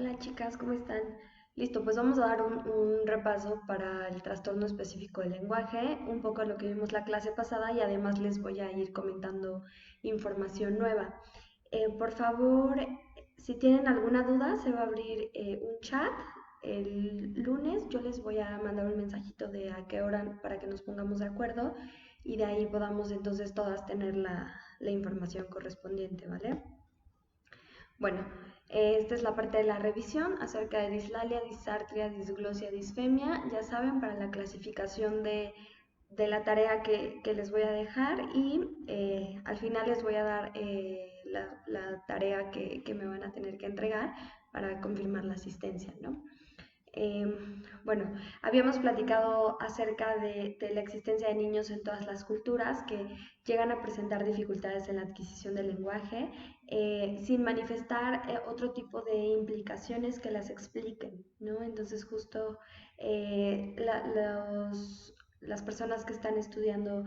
Hola chicas, ¿cómo están? Listo, pues vamos a dar un repaso para el trastorno específico del lenguaje, un poco lo que vimos la clase pasada y además les voy a ir comentando información nueva. Por favor, si tienen alguna duda, se va a abrir un chat el lunes. Yo les voy a mandar un mensajito de a qué hora para que nos pongamos de acuerdo y de ahí podamos entonces todas tener la información correspondiente, ¿vale? Bueno, esta es la parte de la revisión acerca de dislalia, disartria, disglosia, disfemia. Ya saben, para la clasificación de la tarea que les voy a dejar y al final les voy a dar la tarea que me van a tener que entregar para confirmar la asistencia, ¿no? Eh, bueno, habíamos platicado acerca de la existencia de niños en todas las culturas que llegan a presentar dificultades en la adquisición del lenguaje sin manifestar otro tipo de implicaciones que las expliquen, ¿no? Entonces justo las personas que están estudiando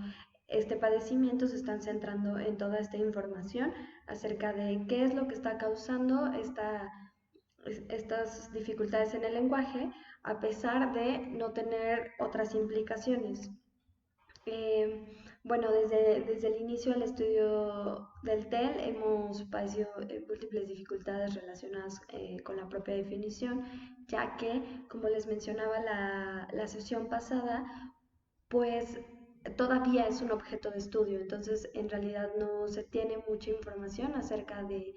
este padecimiento se están centrando en toda esta información acerca de qué es lo que está causando estas dificultades en el lenguaje a pesar de no tener otras implicaciones. Eh, bueno, desde el inicio del estudio del TEL hemos padecido múltiples dificultades relacionadas con la propia definición, ya que, como les mencionaba la sesión pasada, pues todavía es un objeto de estudio, entonces en realidad no se tiene mucha información acerca de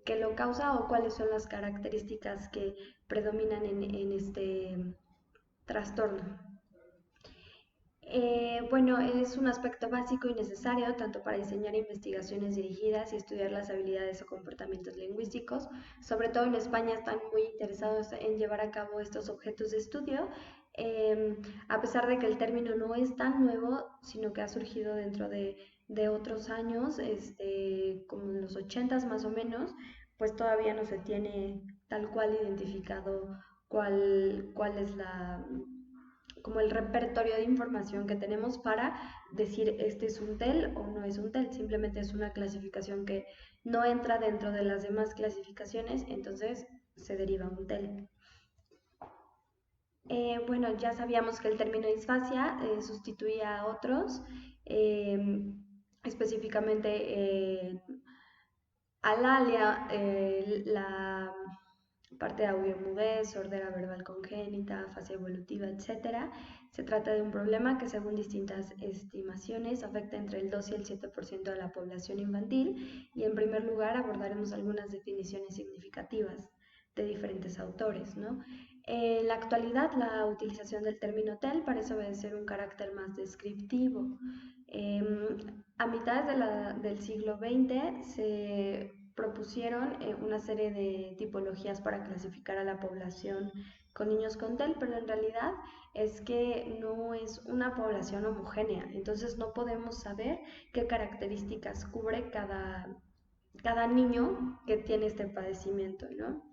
qué lo causa o cuáles son las características que predominan en este trastorno. Bueno, es un aspecto básico y necesario tanto para diseñar investigaciones dirigidas y estudiar las habilidades o comportamientos lingüísticos. Sobre todo en España están muy interesados en llevar a cabo estos objetos de estudio, eh, a pesar de que el término no es tan nuevo, sino que ha surgido dentro de otros años, como en los 80 más o menos, pues todavía no se tiene tal cual identificado cuál es como el repertorio de información que tenemos para decir este es un TEL o no es un TEL, simplemente es una clasificación que no entra dentro de las demás clasificaciones, entonces se deriva un TEL. Bueno, ya sabíamos que el término disfasia sustituía a otros, eh, específicamente alalia, la parte de audiomudez, sordera verbal congénita, fase evolutiva, etcétera. Se trata de un problema que según distintas estimaciones afecta entre el 2 y el 7% de la población infantil y en primer lugar abordaremos algunas definiciones significativas de diferentes autores, ¿no? En la actualidad la utilización del término TEL parece obedecer un carácter más descriptivo. A mitades del siglo XX se propusieron una serie de tipologías para clasificar a la población con niños con TEL, pero en realidad es que no es una población homogénea, entonces no podemos saber qué características cubre cada niño que tiene este padecimiento, ¿no?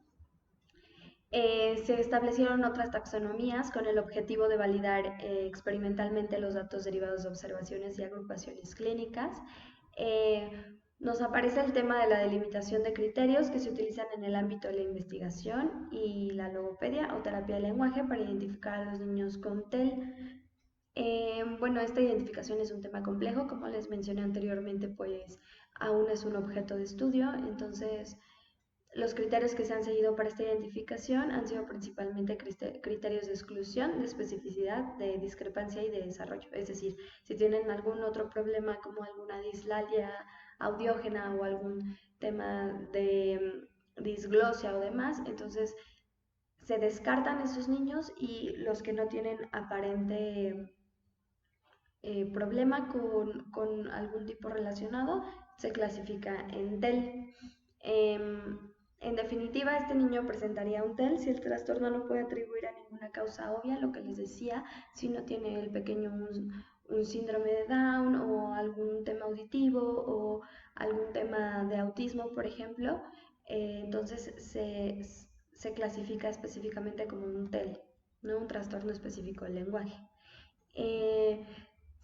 Se establecieron otras taxonomías con el objetivo de validar experimentalmente los datos derivados de observaciones y agrupaciones clínicas. Eh, Nos aparece el tema de la delimitación de criterios que se utilizan en el ámbito de la investigación y la logopedia o terapia del lenguaje para identificar a los niños con TEL. Bueno, esta identificación es un tema complejo, como les mencioné anteriormente, pues aún es un objeto de estudio, entonces los criterios que se han seguido para esta identificación han sido principalmente criterios de exclusión, de especificidad, de discrepancia y de desarrollo. Es decir, si tienen algún otro problema como alguna dislalia audiógena o algún tema de disglosia o demás, entonces se descartan esos niños y los que no tienen aparente problema con algún tipo relacionado se clasifica en TEL. En definitiva, este niño presentaría un TEL si el trastorno no puede atribuir a ninguna causa obvia, lo que les decía, si no tiene el pequeño un síndrome de Down o algún tema auditivo o algún tema de autismo, por ejemplo, entonces se clasifica específicamente como un TEL, no un trastorno específico del lenguaje. Eh,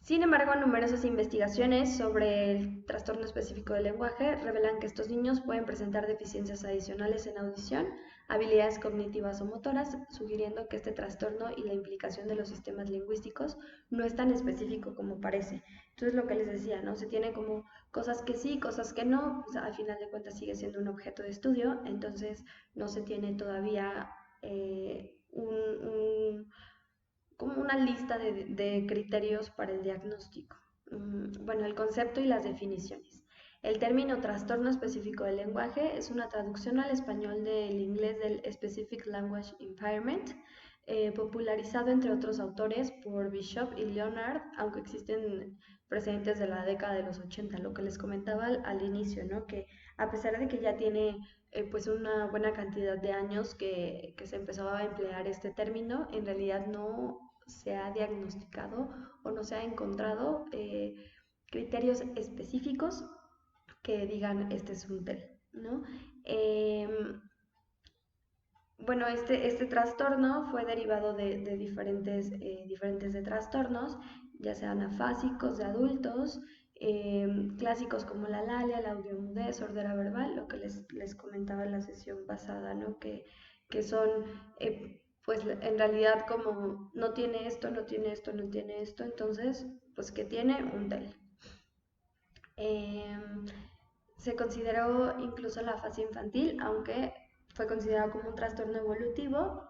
Sin embargo, numerosas investigaciones sobre el trastorno específico del lenguaje revelan que estos niños pueden presentar deficiencias adicionales en audición, habilidades cognitivas o motoras, sugiriendo que este trastorno y la implicación de los sistemas lingüísticos no es tan específico como parece. Entonces, lo que les decía, ¿no? Se tiene como cosas que sí, cosas que no, pues al final de cuentas sigue siendo un objeto de estudio, entonces no se tiene todavía como una lista de criterios para el diagnóstico. Bueno, el concepto y las definiciones. El término trastorno específico del lenguaje es una traducción al español del inglés del Specific Language Impairment, popularizado entre otros autores por Bishop y Leonard, aunque existen precedentes de la década de los 80, lo que les comentaba al inicio, ¿no? Que a pesar de que ya tiene pues una buena cantidad de años que se empezó a emplear este término, en realidad no se ha diagnosticado o no se ha encontrado criterios específicos que digan este es un TEL, ¿no? Eh, bueno, este trastorno fue derivado de diferentes de trastornos, ya sean afásicos de adultos, clásicos como la lalia, la audiomudez, sordera verbal, lo que les comentaba en la sesión pasada, ¿no? Que son, pues en realidad como no tiene esto, no tiene esto, no tiene esto, entonces, pues que tiene un TEL. Eh, Se consideró incluso la fase infantil, aunque fue considerado como un trastorno evolutivo.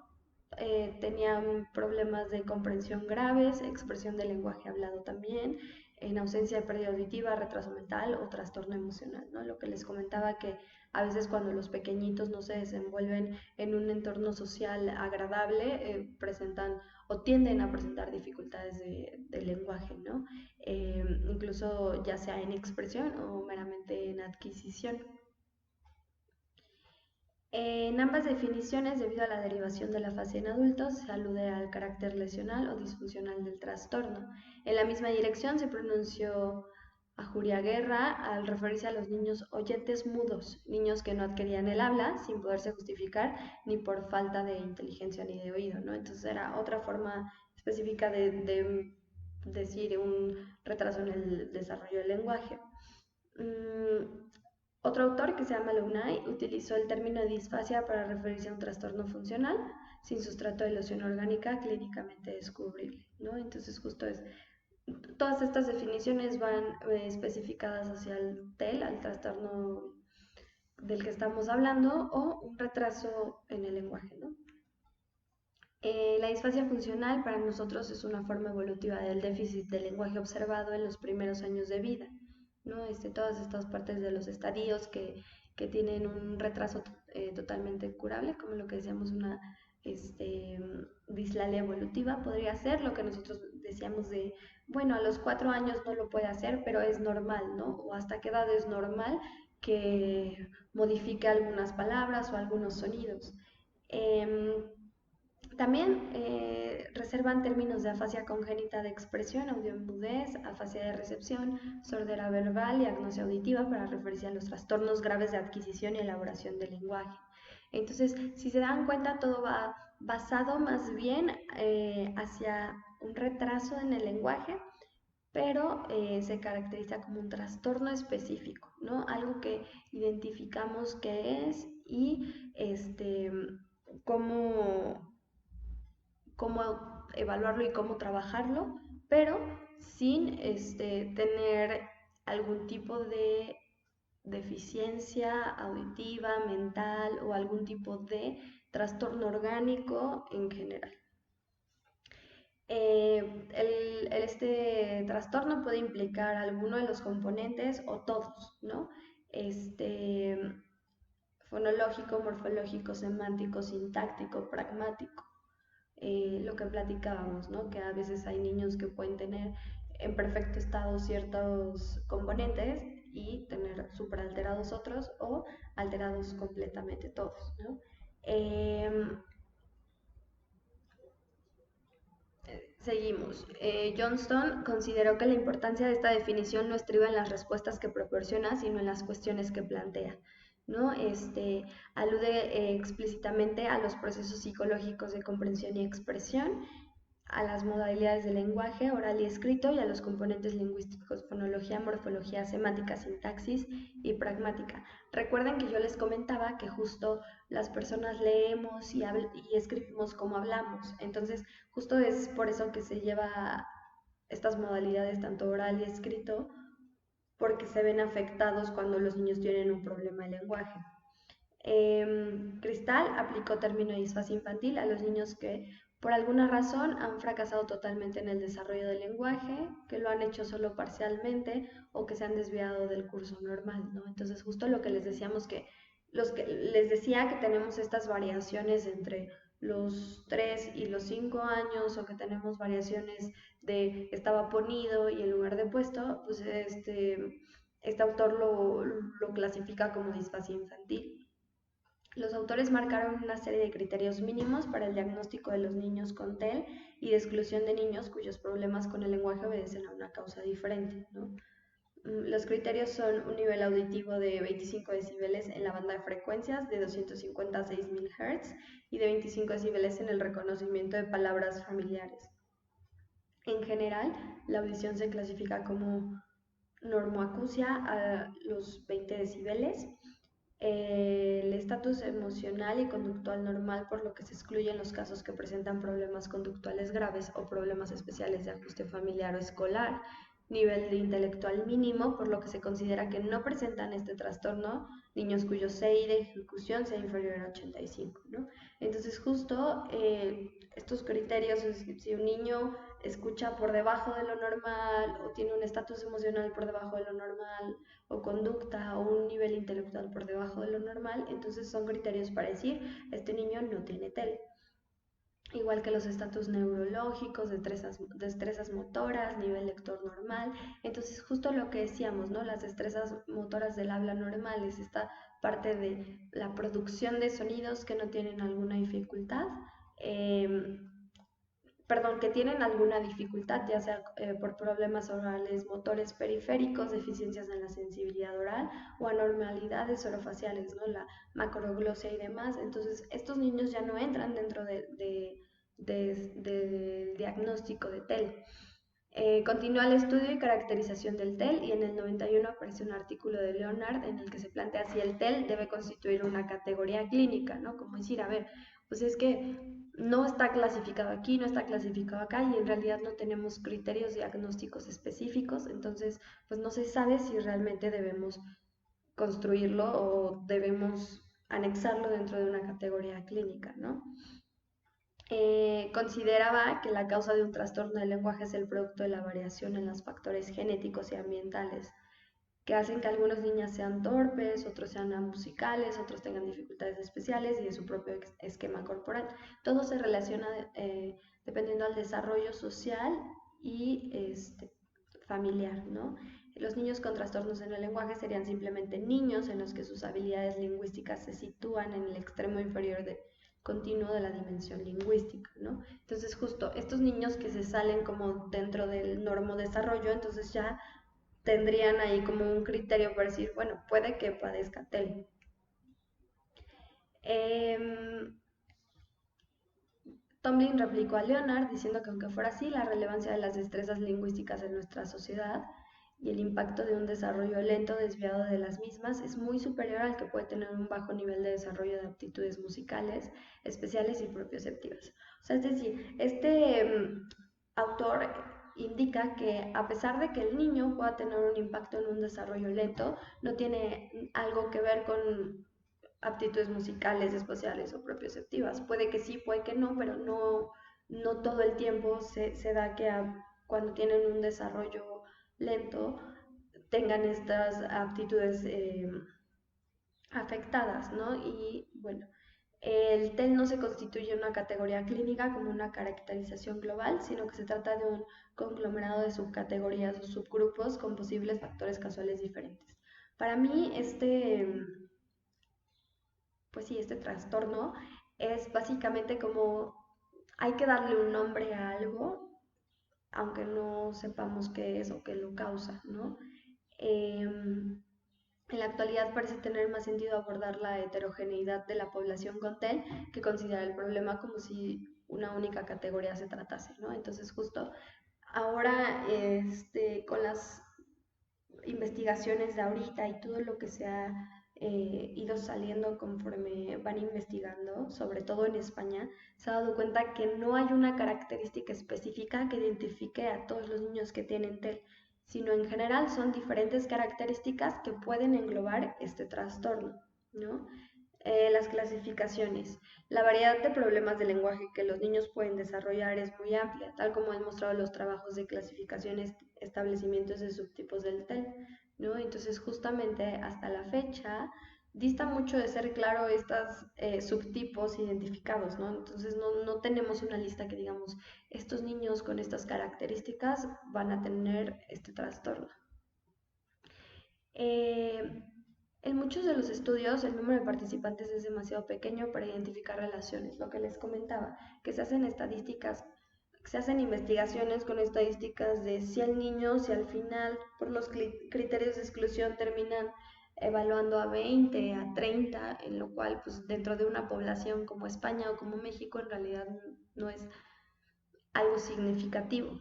Tenían problemas de comprensión graves, expresión del lenguaje hablado también, en ausencia de pérdida auditiva, retraso mental o trastorno emocional, ¿no? Lo que les comentaba que a veces cuando los pequeñitos no se desenvuelven en un entorno social agradable, presentan o tienden a presentar dificultades de lenguaje, ¿no? Incluso ya sea en expresión o meramente en adquisición. En ambas definiciones, debido a la derivación de la fase en adultos, se alude al carácter lesional o disfuncional del trastorno. En la misma dirección se pronunció a Julia Guerra al referirse a los niños oyentes mudos, niños que no adquirían el habla sin poderse justificar ni por falta de inteligencia ni de oído, ¿no? Entonces era otra forma específica de decir un retraso en el desarrollo del lenguaje. Otro autor, que se llama Lunay, utilizó el término disfasia para referirse a un trastorno funcional sin sustrato de lesión orgánica clínicamente descubrible, ¿no? Entonces justo es, todas estas definiciones van especificadas hacia el TEL, al trastorno del que estamos hablando, o un retraso en el lenguaje, ¿no? La disfasia funcional para nosotros es una forma evolutiva del déficit del lenguaje observado en los primeros años de vida, ¿no? Todas estas partes de los estadios que tienen un retraso totalmente curable, como lo que decíamos, una dislalia evolutiva, podría ser lo que nosotros decíamos de, bueno, a los 4 años no lo puede hacer, pero es normal, ¿no? O hasta qué edad es normal que modifique algunas palabras o algunos sonidos. Eh, También reservan términos de afasia congénita de expresión, audiomudez, afasia de recepción, sordera verbal y agnosia auditiva para referirse a los trastornos graves de adquisición y elaboración del lenguaje. Entonces, si se dan cuenta, todo va basado más bien hacia un retraso en el lenguaje, pero se caracteriza como un trastorno específico, ¿no? Algo que identificamos qué es y cómo evaluarlo y cómo trabajarlo, pero sin tener algún tipo de deficiencia auditiva, mental o algún tipo de trastorno orgánico en general. Este trastorno puede implicar alguno de los componentes o todos, ¿no? Este, Fonológico, morfológico, semántico, sintáctico, pragmático. Lo que platicábamos, ¿no? Que a veces hay niños que pueden tener en perfecto estado ciertos componentes y tener súper alterados otros o alterados completamente todos, ¿no? Seguimos. Johnston consideró que la importancia de esta definición no estriba en las respuestas que proporciona, sino en las cuestiones que plantea, ¿no? Alude explícitamente a los procesos psicológicos de comprensión y expresión, a las modalidades de lenguaje oral y escrito y a los componentes lingüísticos, fonología, morfología, semántica, sintaxis y pragmática. Recuerden que yo les comentaba que justo las personas leemos y escribimos como hablamos, entonces justo es por eso que se lleva estas modalidades tanto oral y escrito, porque se ven afectados cuando los niños tienen un problema de lenguaje. Cristal aplicó término de disfasia infantil a los niños que por alguna razón han fracasado totalmente en el desarrollo del lenguaje, que lo han hecho solo parcialmente o que se han desviado del curso normal, ¿no? Entonces justo lo que les decíamos que les decía que tenemos estas variaciones entre los 3 y los 5 años, o que tenemos variaciones de estaba ponido y en lugar de puesto, pues este autor lo clasifica como disfasia infantil. Los autores marcaron una serie de criterios mínimos para el diagnóstico de los niños con TEL y de exclusión de niños cuyos problemas con el lenguaje obedecen a una causa diferente, ¿no? Los criterios son un nivel auditivo de 25 decibeles en la banda de frecuencias de 250 a 6000 Hz y de 25 decibeles en el reconocimiento de palabras familiares. En general, la audición se clasifica como normoacusia a los 20 decibeles, el estatus emocional y conductual normal, por lo que se excluyen los casos que presentan problemas conductuales graves o problemas especiales de ajuste familiar o escolar. Nivel de intelectual mínimo, por lo que se considera que no presentan este trastorno niños cuyo CI de ejecución sea inferior a 85, ¿no? Entonces justo estos criterios, si un niño escucha por debajo de lo normal o tiene un estatus emocional por debajo de lo normal o conducta o un nivel intelectual por debajo de lo normal, entonces son criterios para decir, este niño no tiene TEL. Igual que los estatus neurológicos, destrezas motoras, nivel lector normal. Entonces justo lo que decíamos, ¿no? Las destrezas motoras del habla normal es esta parte de la producción de sonidos que no tienen alguna dificultad. Que tienen alguna dificultad, ya sea por problemas orales, motores periféricos, deficiencias en la sensibilidad oral o anormalidades orofaciales, ¿no? La macroglosia y demás. Entonces, estos niños ya no entran dentro del diagnóstico de TEL. Continúa el estudio y caracterización del TEL y en el 91 aparece un artículo de Leonard en el que se plantea si el TEL debe constituir una categoría clínica, ¿no? Como decir, a ver, pues es que no está clasificado aquí, no está clasificado acá y en realidad no tenemos criterios diagnósticos específicos, entonces pues no se sabe si realmente debemos construirlo o debemos anexarlo dentro de una categoría clínica, ¿no? Consideraba que la causa de un trastorno del lenguaje es el producto de la variación en los factores genéticos y ambientales, que hacen que algunas niñas sean torpes, otros sean musicales, otros tengan dificultades especiales y de su propio esquema corporal. Todo se relaciona dependiendo del desarrollo social y familiar, ¿no? Los niños con trastornos en el lenguaje serían simplemente niños en los que sus habilidades lingüísticas se sitúan en el extremo inferior continuo de la dimensión lingüística, ¿no? Entonces justo estos niños que se salen como dentro del normodesarrollo, entonces ya tendrían ahí como un criterio para decir, bueno, puede que padezca TEL. Tomlin replicó a Leonard diciendo que aunque fuera así, la relevancia de las destrezas lingüísticas en nuestra sociedad y el impacto de un desarrollo lento desviado de las mismas es muy superior al que puede tener un bajo nivel de desarrollo de aptitudes musicales, especiales y propioceptivas. O sea, es decir, autor indica que a pesar de que el niño pueda tener un impacto en un desarrollo lento, no tiene algo que ver con aptitudes musicales, espaciales o propioceptivas. Puede que sí, puede que no, pero no todo el tiempo se da que cuando tienen un desarrollo lento tengan estas aptitudes afectadas, ¿no? Y bueno, el TEL no se constituye una categoría clínica como una caracterización global, sino que se trata de un conglomerado de subcategorías o subgrupos con posibles factores casuales diferentes. Para mí, pues sí, este trastorno es básicamente como hay que darle un nombre a algo, aunque no sepamos qué es o qué lo causa, ¿no? En la actualidad parece tener más sentido abordar la heterogeneidad de la población con TEL que considerar el problema como si una única categoría se tratase, ¿no? Entonces justo ahora con las investigaciones de ahorita y todo lo que se ha ido saliendo conforme van investigando, sobre todo en España, se ha dado cuenta que no hay una característica específica que identifique a todos los niños que tienen TEL, sino en general son diferentes características que pueden englobar este trastorno, ¿no? Las clasificaciones. La variedad de problemas de lenguaje que los niños pueden desarrollar es muy amplia, tal como han mostrado los trabajos de clasificaciones, establecimientos de subtipos del TEL, ¿no? Entonces, justamente hasta la fecha, dista mucho de ser claro estos subtipos identificados, ¿no? Entonces, no tenemos una lista que digamos, estos niños con estas características van a tener este trastorno. Eh, en muchos de los estudios, el número de participantes es demasiado pequeño para identificar relaciones, lo que les comentaba, que se hacen estadísticas, se hacen investigaciones con estadísticas de 100 niños y al final, por los criterios de exclusión, terminan evaluando a 20, a 30, en lo cual, pues dentro de una población como España o como México, en realidad no es algo significativo.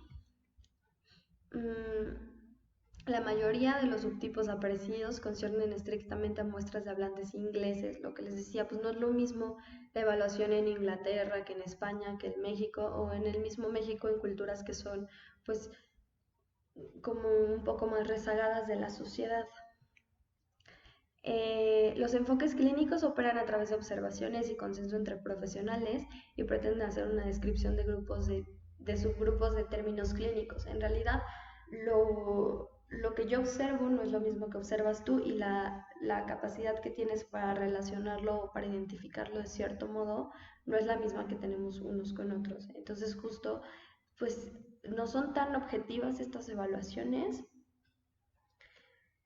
La mayoría de los subtipos aparecidos conciernen estrictamente a muestras de hablantes ingleses. Lo que les decía, pues no es lo mismo la evaluación en Inglaterra que en España, que en México, o en el mismo México en culturas que son pues como un poco más rezagadas de la sociedad. Los enfoques clínicos operan a través de observaciones y consenso entre profesionales y pretenden hacer una descripción de grupos de subgrupos de términos clínicos. En realidad, lo que yo observo no es lo mismo que observas tú y la capacidad que tienes para relacionarlo o para identificarlo de cierto modo no es la misma que tenemos unos con otros. Entonces, justo, pues no son tan objetivas estas evaluaciones.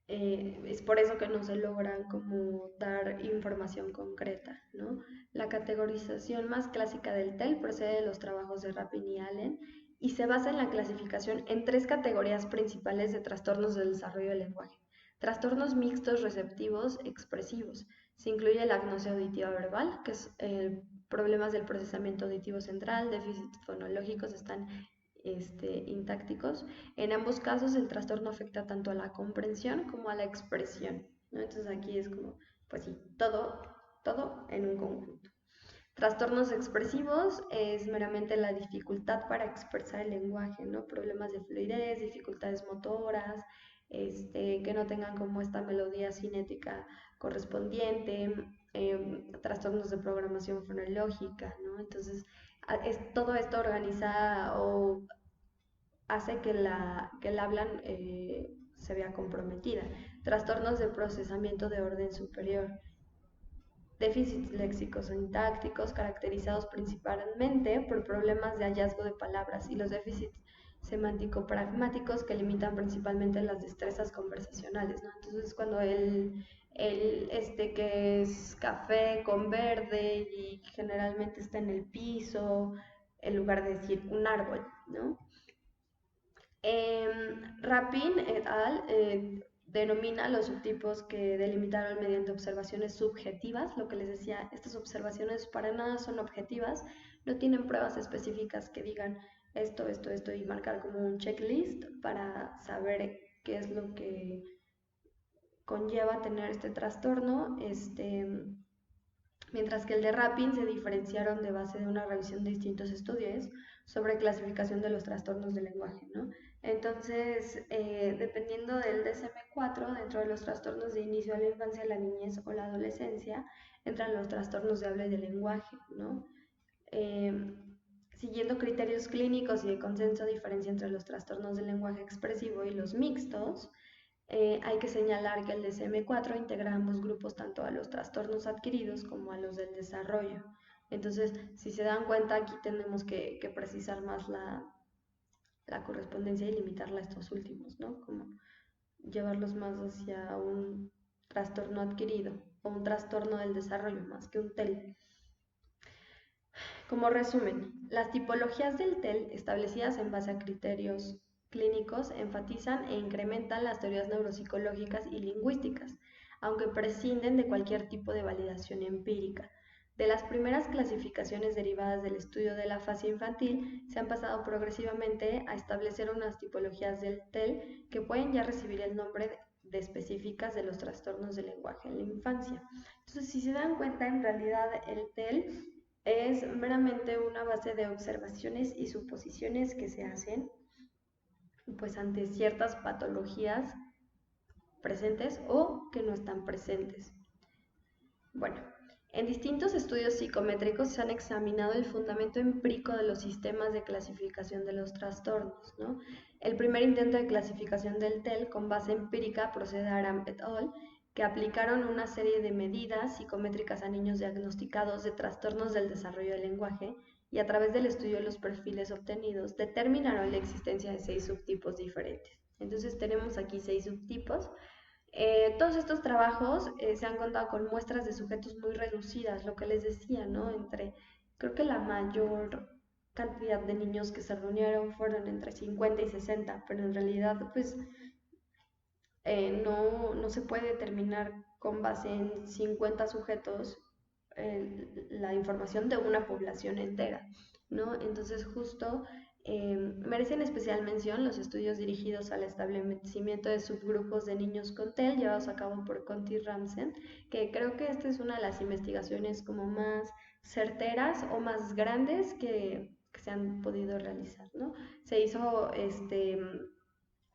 Es por eso que no se logran como dar información concreta, ¿no? La categorización más clásica del TEL procede de los trabajos de Rapin y Allen y se basa en la clasificación en tres categorías principales de trastornos del desarrollo del lenguaje. Trastornos mixtos receptivos expresivos. Se incluye la agnosia auditiva verbal, que es problemas del procesamiento auditivo central, déficits fonológicos están intácticos. En ambos casos el trastorno afecta tanto a la comprensión como a la expresión, ¿no? Entonces aquí es como, pues sí, todo en un conjunto. Trastornos expresivos es meramente la dificultad para expresar el lenguaje, ¿no? Problemas de fluidez, dificultades motoras, que no tengan como esta melodía cinética correspondiente, trastornos de programación fonológica, ¿no? Entonces, todo esto organiza o hace que el habla se vea comprometida. Trastornos de procesamiento de orden superior. Déficits léxicos o sintácticos caracterizados principalmente por problemas de hallazgo de palabras y los déficits semántico-pragmáticos que limitan principalmente las destrezas conversacionales, ¿no? Entonces cuando que es café con verde y generalmente está en el piso, en lugar de decir un árbol, ¿no? Rapin et al. Denomina los subtipos que delimitaron mediante observaciones subjetivas. Lo que les decía, estas observaciones para nada son objetivas, no tienen pruebas específicas que digan esto y marcar como un checklist para saber qué es lo que conlleva tener este trastorno. Mientras que el de Rapin se diferenciaron de base de una revisión de distintos estudios sobre clasificación de los trastornos del lenguaje, ¿no? Entonces, dependiendo del DSM-4, dentro de los trastornos de inicio de la infancia, la niñez o la adolescencia, entran los trastornos de habla y de lenguaje, ¿no? Siguiendo criterios clínicos y de consenso, diferencia entre los trastornos del lenguaje expresivo y los mixtos. Hay que señalar que el DSM-4 integra ambos grupos tanto a los trastornos adquiridos como a los del desarrollo. Entonces, si se dan cuenta, aquí tenemos que precisar más la correspondencia y limitarla a estos últimos, ¿no? Como llevarlos más hacia un trastorno adquirido o un trastorno del desarrollo más que un TEL. Como resumen, las tipologías del TEL establecidas en base a criterios clínicos enfatizan e incrementan las teorías neuropsicológicas y lingüísticas, aunque prescinden de cualquier tipo de validación empírica. De las primeras clasificaciones derivadas del estudio de la afasia infantil, se han pasado progresivamente a establecer unas tipologías del TEL que pueden ya recibir el nombre de específicas de los trastornos del lenguaje en la infancia. Entonces, si se dan cuenta, en realidad el TEL es meramente una base de observaciones y suposiciones que se hacen pues ante ciertas patologías presentes o que no están presentes. Bueno, en distintos estudios psicométricos se han examinado el fundamento empírico de los sistemas de clasificación de los trastornos, ¿no? El primer intento de clasificación del TEL con base empírica procede de Aram et al., que aplicaron una serie de medidas psicométricas a niños diagnosticados de trastornos del desarrollo del lenguaje y a través del estudio de los perfiles obtenidos determinaron la existencia de 6 subtipos diferentes. Entonces tenemos aquí 6 subtipos. Todos estos trabajos se han contado con muestras de sujetos muy reducidas, lo que les decía, ¿no? Creo que la mayor cantidad de niños que se reunieron fueron entre 50 y 60, pero en realidad, pues, no se puede determinar con base en 50 sujetos la información de una población entera, ¿no? Entonces, justo merecen especial mención los estudios dirigidos al establecimiento de subgrupos de niños con TEL llevados a cabo por Conti Ramsen, que creo que esta es una de las investigaciones como más certeras o más grandes que se han podido realizar, ¿no? Se hizo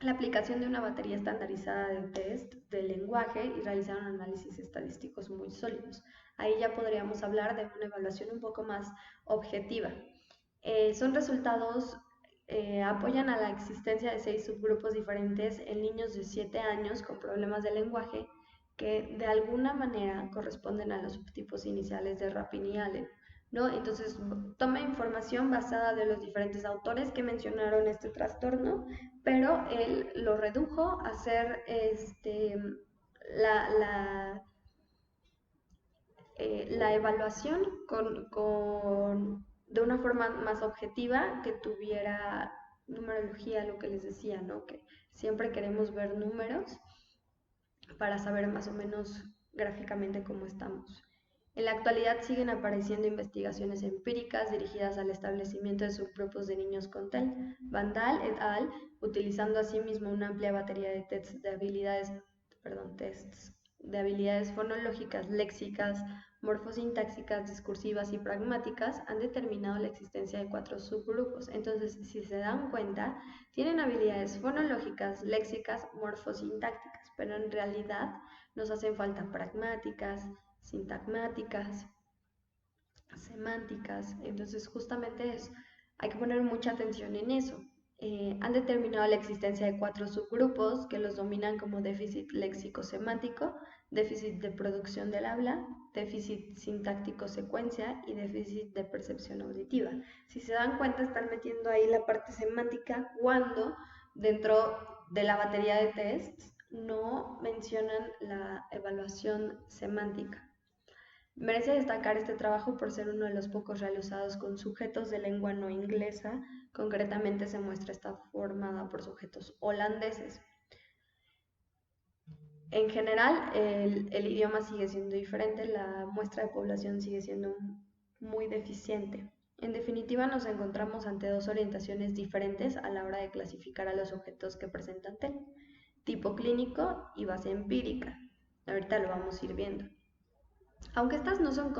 la aplicación de una batería estandarizada de test del lenguaje y realizaron análisis estadísticos muy sólidos. Ahí ya podríamos hablar de una evaluación un poco más objetiva. Son resultados, apoyan a la existencia de 6 subgrupos diferentes en niños de 7 años con problemas de lenguaje que de alguna manera corresponden a los subtipos iniciales de Rapin y Allen, ¿no? Entonces, toma información basada de los diferentes autores que mencionaron este trastorno, pero él lo redujo a ser la, la evaluación de una forma más objetiva que tuviera numerología, lo que les decía, ¿no? Que siempre queremos ver números para saber más o menos gráficamente cómo estamos. En la actualidad siguen apareciendo investigaciones empíricas dirigidas al establecimiento de subgrupos de niños con TEL. Van Dahl et al., utilizando asimismo una amplia batería de tests de habilidades fonológicas, léxicas, morfosintáxicas, discursivas y pragmáticas, han determinado la existencia de 4 subgrupos. Entonces, si se dan cuenta, tienen habilidades fonológicas, léxicas, morfosintácticas, pero en realidad nos hacen falta pragmáticas, sintagmáticas, semánticas. Entonces, justamente eso, hay que poner mucha atención en eso. Han determinado la existencia de 4 subgrupos que los dominan como déficit léxico-semántico, déficit de producción del habla, déficit sintáctico-secuencia y déficit de percepción auditiva. Si se dan cuenta, están metiendo ahí la parte semántica cuando dentro de la batería de tests no mencionan la evaluación semántica. Merece destacar este trabajo por ser uno de los pocos realizados con sujetos de lengua no inglesa, concretamente se muestra está formada por sujetos holandeses. En general, el idioma sigue siendo diferente, la muestra de población sigue siendo muy deficiente. En definitiva, nos encontramos ante 2 orientaciones diferentes a la hora de clasificar a los objetos que presentan TEL, tipo clínico y base empírica. Ahorita lo vamos a ir viendo. Aunque estas no son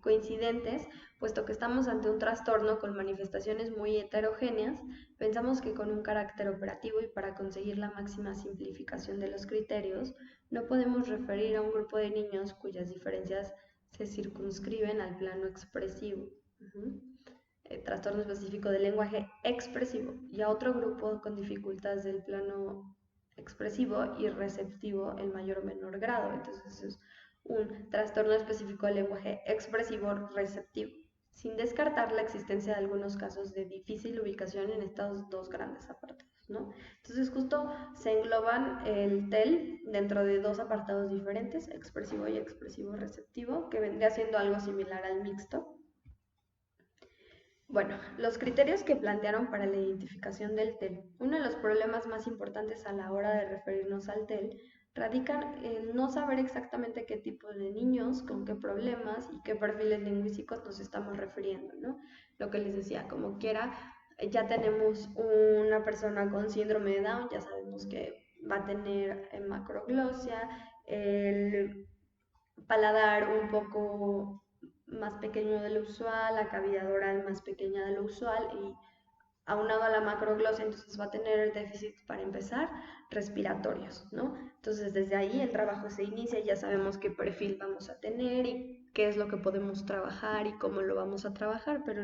coincidentes, puesto que estamos ante un trastorno con manifestaciones muy heterogéneas, pensamos que con un carácter operativo y para conseguir la máxima simplificación de los criterios, no podemos referir a un grupo de niños cuyas diferencias se circunscriben al plano expresivo, trastorno específico del lenguaje expresivo, y a otro grupo con dificultades del plano expresivo y receptivo en mayor o menor grado. Entonces, es un trastorno específico del lenguaje expresivo receptivo, sin descartar la existencia de algunos casos de difícil ubicación en estos 2 grandes apartados, ¿no? Entonces justo se engloban el TEL dentro de 2 apartados diferentes, expresivo y expresivo receptivo, que vendría siendo algo similar al mixto. Bueno, los criterios que plantearon para la identificación del TEL. Uno de los problemas más importantes a la hora de referirnos al TEL radican en no saber exactamente qué tipo de niños, con qué problemas y qué perfiles lingüísticos nos estamos refiriendo, ¿no? Lo que les decía, como quiera, ya tenemos una persona con síndrome de Down, ya sabemos que va a tener macroglosia, el paladar un poco más pequeño de lo usual, la cavidad oral más pequeña de lo usual y aunado a la macroglosia, entonces va a tener déficit para empezar respiratorios, ¿no? Entonces desde ahí el trabajo se inicia y ya sabemos qué perfil vamos a tener y qué es lo que podemos trabajar y cómo lo vamos a trabajar, pero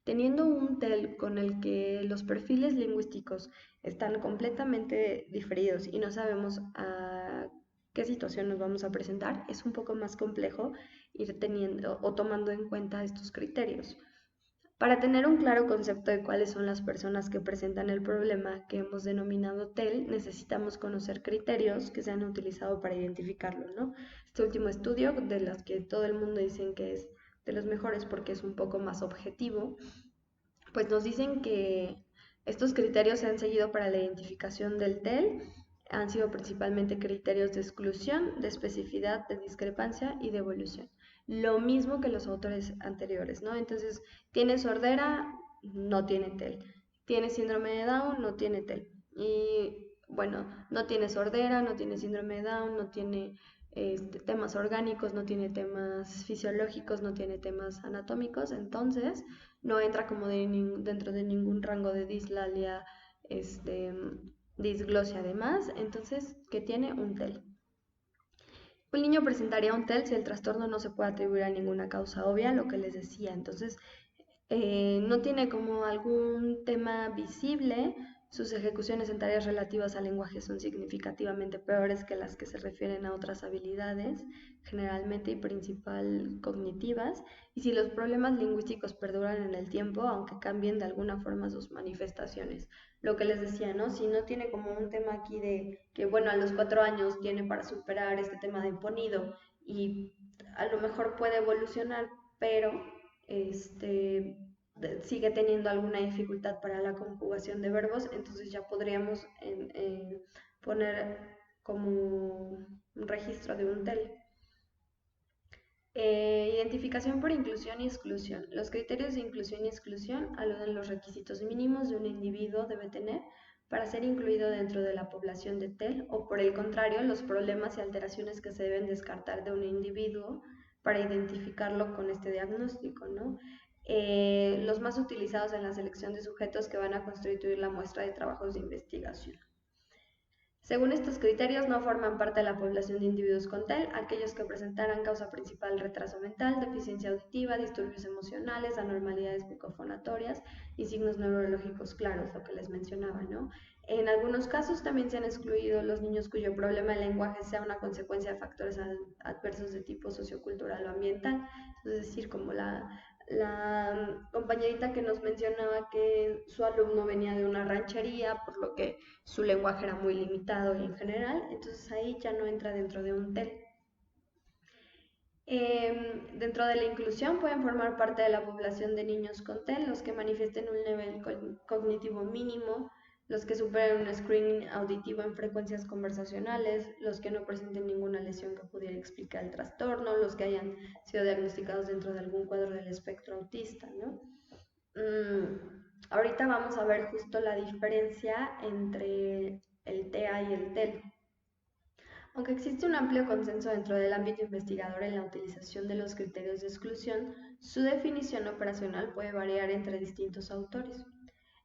teniendo un TEL con el que los perfiles lingüísticos están completamente diferidos y no sabemos a qué situación nos vamos a presentar, es un poco más complejo ir teniendo o tomando en cuenta estos criterios. Para tener un claro concepto de cuáles son las personas que presentan el problema que hemos denominado TEL, necesitamos conocer criterios que se han utilizado para identificarlo, ¿no? Este último estudio, de los que todo el mundo dicen que es de los mejores porque es un poco más objetivo, pues nos dicen que estos criterios se han seguido para la identificación del TEL, han sido principalmente criterios de exclusión, de especificidad, de discrepancia y de evolución. Lo mismo que los autores anteriores, ¿no? Entonces, tiene sordera, no tiene TEL. Tiene síndrome de Down, no tiene TEL. Y bueno, no tiene sordera, no tiene síndrome de Down, no tiene temas orgánicos, no tiene temas fisiológicos, no tiene temas anatómicos, entonces no entra como dentro de ningún rango de dislalia, disglosia además, entonces que tiene un TEL. Un niño presentaría un TEL si el trastorno no se puede atribuir a ninguna causa obvia, lo que les decía. Entonces, no tiene como algún tema visible, sus ejecuciones en tareas relativas al lenguaje son significativamente peores que las que se refieren a otras habilidades, generalmente y principal cognitivas, y si los problemas lingüísticos perduran en el tiempo, aunque cambien de alguna forma sus manifestaciones. Lo que les decía, ¿no? Si no tiene como un tema aquí de que, bueno, a los 4 años tiene para superar este tema de imponido y a lo mejor puede evolucionar, pero este, sigue teniendo alguna dificultad para la conjugación de verbos, entonces ya podríamos poner como un registro de un TEL. Identificación por inclusión y exclusión. Los criterios de inclusión y exclusión aluden a los requisitos mínimos de un individuo debe tener para ser incluido dentro de la población de TEL o por el contrario, los problemas y alteraciones que se deben descartar de un individuo para identificarlo con este diagnóstico, ¿no? Los más utilizados en la selección de sujetos que van a constituir la muestra de trabajos de investigación. Según estos criterios, no forman parte de la población de individuos con TEL aquellos que presentaran causa principal retraso mental, deficiencia auditiva, disturbios emocionales, anormalidades bucofonatorias y signos neurológicos claros, lo que les mencionaba, ¿no? En algunos casos también se han excluido los niños cuyo problema de lenguaje sea una consecuencia de factores adversos de tipo sociocultural o ambiental, es decir, como la compañerita que nos mencionaba que su alumno venía de una ranchería, por lo que su lenguaje era muy limitado y en general, entonces ahí ya no entra dentro de un TEL. Dentro de la inclusión pueden formar parte de la población de niños con TEL los que manifiesten un nivel cognitivo mínimo, los que superen un screening auditivo en frecuencias conversacionales, los que no presenten ninguna lesión que pudiera explicar el trastorno, los que hayan sido diagnosticados dentro de algún cuadro del espectro autista, ¿no? Ahorita vamos a ver justo la diferencia entre el TEA y el TEL. Aunque existe un amplio consenso dentro del ámbito investigador en la utilización de los criterios de exclusión, su definición operacional puede variar entre distintos autores.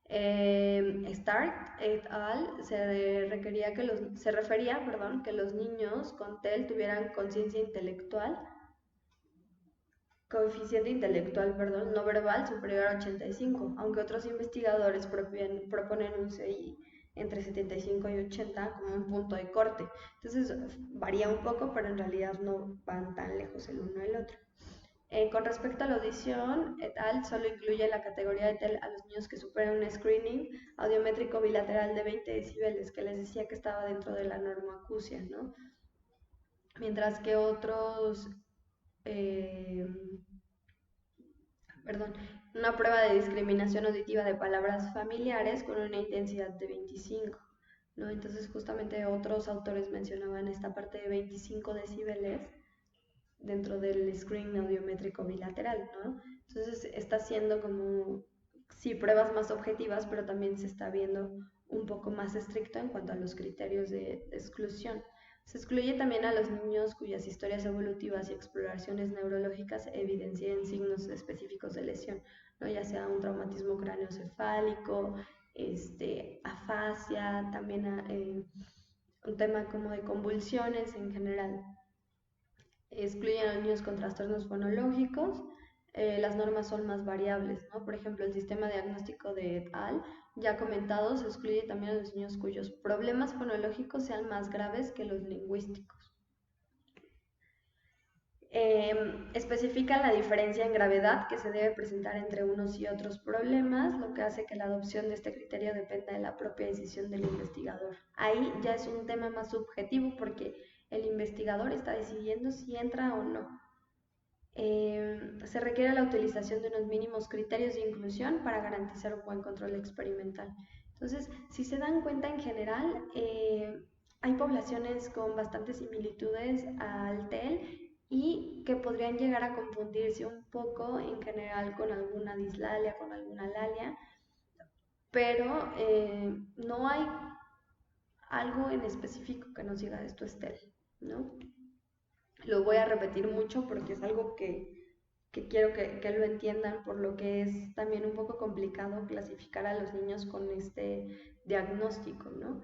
Stark et al. Se refería que los niños con TEL tuvieran conciencia intelectual, coeficiente intelectual, no verbal superior a 85, aunque otros investigadores proponen un CI entre 75 y 80 como un punto de corte. Entonces varía un poco, pero en realidad no van tan lejos el uno del otro. Con respecto a la audición, et al. Solo incluye la categoría de TEL a los niños que superan un screening audiométrico bilateral de 20 decibeles, que les decía que estaba dentro de la norma acusia, ¿no? Mientras que otros eh, una prueba de discriminación auditiva de palabras familiares con una intensidad de 25. ¿no? Entonces justamente otros autores mencionaban esta parte de 25 decibeles dentro del screening audiométrico bilateral, ¿no? Entonces está siendo como, sí, pruebas más objetivas, pero también se está viendo un poco más estricto en cuanto a los criterios de exclusión. Se excluye también a los niños cuyas historias evolutivas y exploraciones neurológicas evidencien signos específicos de lesión, ¿no? Ya sea un traumatismo craneoencefálico, afasia, también un tema como de convulsiones en general. Excluyen a los niños con trastornos fonológicos. Las normas son más variables, ¿no? Por ejemplo, el sistema diagnóstico de et al, ya comentado, se excluye también a los niños cuyos problemas fonológicos sean más graves que los lingüísticos. Especifica la diferencia en gravedad que se debe presentar entre unos y otros problemas, lo que hace que la adopción de este criterio dependa de la propia decisión del investigador. Ahí ya es un tema más subjetivo porque el investigador está decidiendo si entra o no. Se requiere la utilización de unos mínimos criterios de inclusión para garantizar un buen control experimental. Entonces, si se dan cuenta en general, hay poblaciones con bastantes similitudes al TEL y que podrían llegar a confundirse un poco en general con alguna dislalia, con alguna lalia, pero no hay algo en específico que nos diga esto es TEL, ¿no? Lo voy a repetir mucho porque es algo que quiero que lo entiendan, por lo que es también un poco complicado clasificar a los niños con este diagnóstico, ¿no?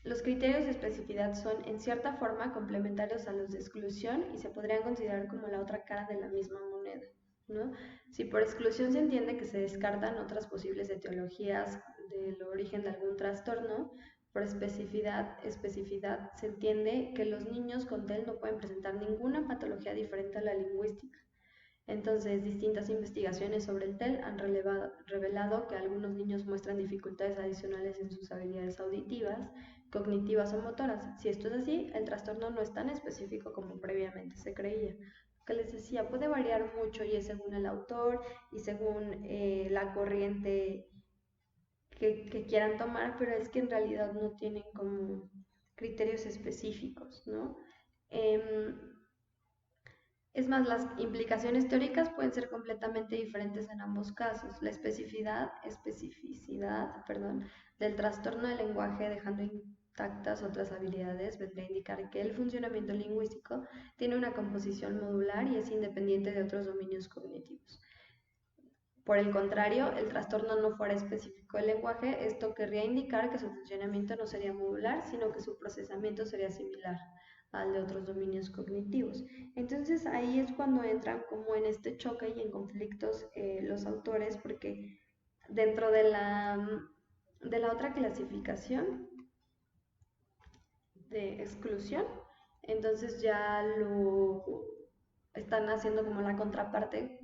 Los criterios de especificidad son en cierta forma complementarios a los de exclusión y se podrían considerar como la otra cara de la misma moneda, ¿no? Si por exclusión se entiende que se descartan otras posibles etiologías del origen de algún trastorno, por especificidad se entiende que los niños con TEL no pueden presentar ninguna patología diferente a la lingüística. Entonces, distintas investigaciones sobre el TEL han revelado que algunos niños muestran dificultades adicionales en sus habilidades auditivas, cognitivas o motoras. Si esto es así, el trastorno no es tan específico como previamente se creía. Lo que les decía, puede variar mucho y es según el autor y según la corriente que quieran tomar, pero es que en realidad no tienen como criterios específicos, ¿no? Es más, las implicaciones teóricas pueden ser completamente diferentes en ambos casos. La especificidad, del trastorno del lenguaje, dejando intactas otras habilidades, vendría a indicar que el funcionamiento lingüístico tiene una composición modular y es independiente de otros dominios cognitivos. Por el contrario, el trastorno no fuera específico del lenguaje, esto querría indicar que su funcionamiento no sería modular, sino que su procesamiento sería similar al de otros dominios cognitivos. Entonces ahí es cuando entran como en este choque y en conflictos los autores, porque dentro de la otra clasificación de exclusión, entonces ya lo están haciendo como la contraparte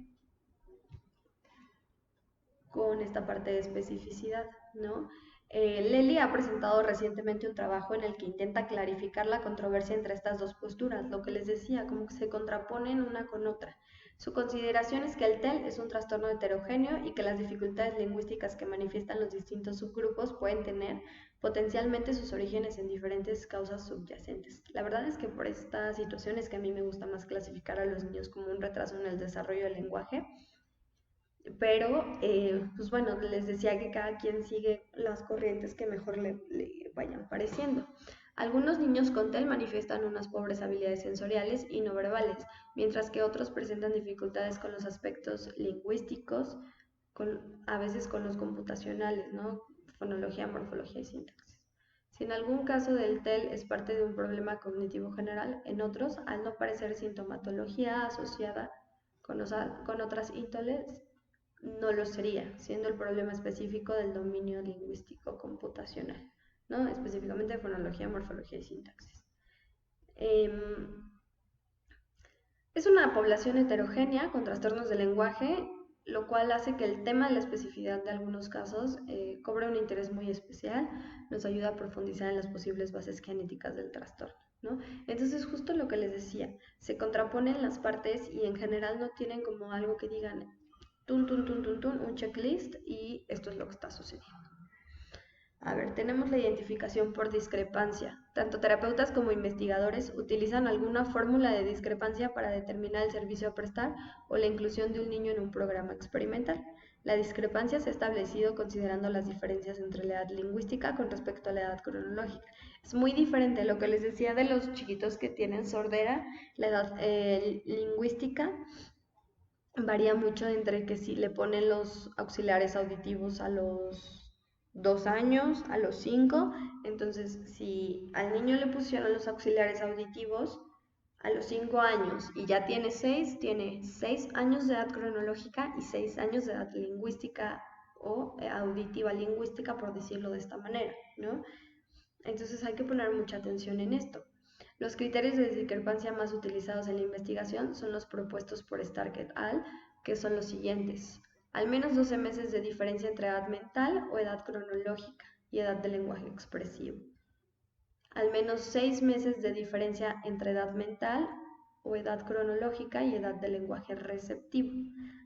con esta parte de especificidad, ¿no? Lely ha presentado recientemente un trabajo en el que intenta clarificar la controversia entre estas dos posturas, lo que les decía, como que se contraponen una con otra. Su consideración es que el TEL es un trastorno heterogéneo y que las dificultades lingüísticas que manifiestan los distintos subgrupos pueden tener potencialmente sus orígenes en diferentes causas subyacentes. La verdad es que por esta situación es que a mí me gusta más clasificar a los niños como un retraso en el desarrollo del lenguaje, pero pues bueno, les decía que cada quien sigue las corrientes que mejor le vayan pareciendo. Algunos niños con TEL manifiestan unas pobres habilidades sensoriales y no verbales, mientras que otros presentan dificultades con los aspectos lingüísticos, a veces con los computacionales, ¿no? Fonología, morfología y sintaxis. Si en algún caso del TEL es parte de un problema cognitivo general, en otros, al no parecer sintomatología asociada con otras índoles, no lo sería, siendo el problema específico del dominio lingüístico computacional, ¿no? Específicamente fonología, morfología y sintaxis. Es una población heterogénea con trastornos del lenguaje, lo cual hace que el tema de la especificidad de algunos casos cobre un interés muy especial, nos ayuda a profundizar en las posibles bases genéticas del trastorno, ¿no? Entonces, justo lo que les decía, se contraponen las partes y en general no tienen como algo que digan, un checklist y esto es lo que está sucediendo. A ver, tenemos la identificación por discrepancia. Tanto terapeutas como investigadores utilizan alguna fórmula de discrepancia para determinar el servicio a prestar o la inclusión de un niño en un programa experimental. La discrepancia se ha establecido considerando las diferencias entre la edad lingüística con respecto a la edad cronológica. Es muy diferente lo que les decía de los chiquitos que tienen sordera, la edad lingüística varía mucho entre que si le ponen los auxiliares auditivos a los 2 años, a los 5, entonces si al niño le pusieron los auxiliares auditivos a los 5 años y ya tiene 6 años de edad cronológica y 6 años de edad lingüística o auditiva lingüística, por decirlo de esta manera, ¿no? Entonces hay que poner mucha atención en esto. Los criterios de discrepancia más utilizados en la investigación son los propuestos por Stark et al., que son los siguientes. Al menos 12 meses de diferencia entre edad mental o edad cronológica y edad de lenguaje expresivo. Al menos 6 meses de diferencia entre edad mental o edad cronológica y edad de lenguaje receptivo.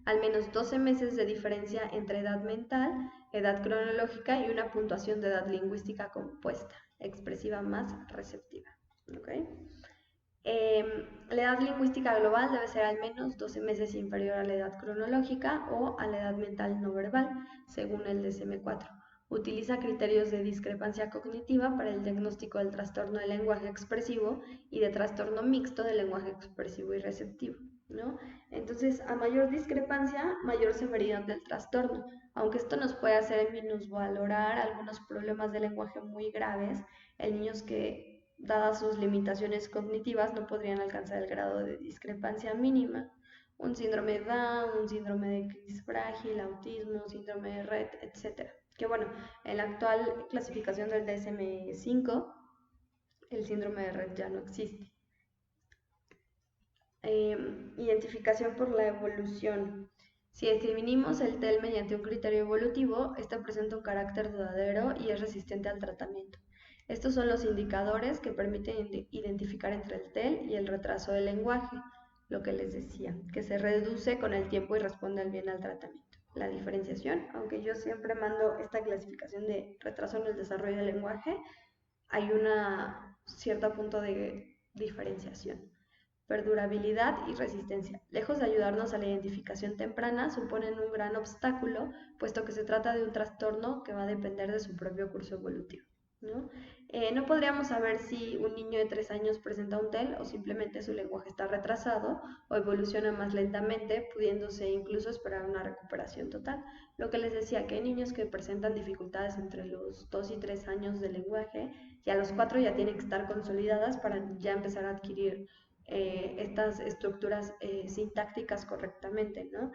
Al menos 12 meses de diferencia entre edad mental, edad cronológica y una puntuación de edad lingüística compuesta, expresiva más receptiva. ¿Okay? La edad lingüística global debe ser al menos 12 meses inferior a la edad cronológica o a la edad mental no verbal, según el DSM-4. Utiliza criterios de discrepancia cognitiva para el diagnóstico del trastorno del lenguaje expresivo y de trastorno mixto del lenguaje expresivo y receptivo, ¿no? Entonces, a mayor discrepancia, mayor severidad del trastorno. Aunque esto nos puede hacer minusvalorar algunos problemas de lenguaje muy graves, en niños que dadas sus limitaciones cognitivas, no podrían alcanzar el grado de discrepancia mínima. Un síndrome de Down, un síndrome de crisis frágil, autismo, síndrome de Rett, etc. Que bueno, en la actual clasificación del DSM-5, el síndrome de Rett ya no existe. Identificación por la evolución. Si definimos el TEL mediante un criterio evolutivo, este presenta un carácter duradero y es resistente al tratamiento. Estos son los indicadores que permiten identificar entre el TEL y el retraso del lenguaje, lo que les decía, que se reduce con el tiempo y responde bien al tratamiento. La diferenciación, aunque yo siempre mando esta clasificación de retraso en el desarrollo del lenguaje, hay una cierto punto de diferenciación. Perdurabilidad y resistencia. Lejos de ayudarnos a la identificación temprana, suponen un gran obstáculo, puesto que se trata de un trastorno que va a depender de su propio curso evolutivo, ¿no? No podríamos saber si un niño de 3 años presenta un TEL o simplemente su lenguaje está retrasado o evoluciona más lentamente, pudiéndose incluso esperar una recuperación total. Lo que les decía, que hay niños que presentan dificultades entre los 2 y 3 años de lenguaje y a los 4 ya tienen que estar consolidadas para ya empezar a adquirir estas estructuras sintácticas correctamente, ¿no?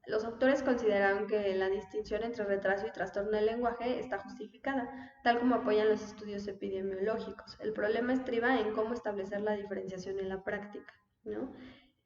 Los autores consideraron que la distinción entre retraso y trastorno del lenguaje está justificada, tal como apoyan los estudios epidemiológicos. El problema estriba en cómo establecer la diferenciación en la práctica, ¿no?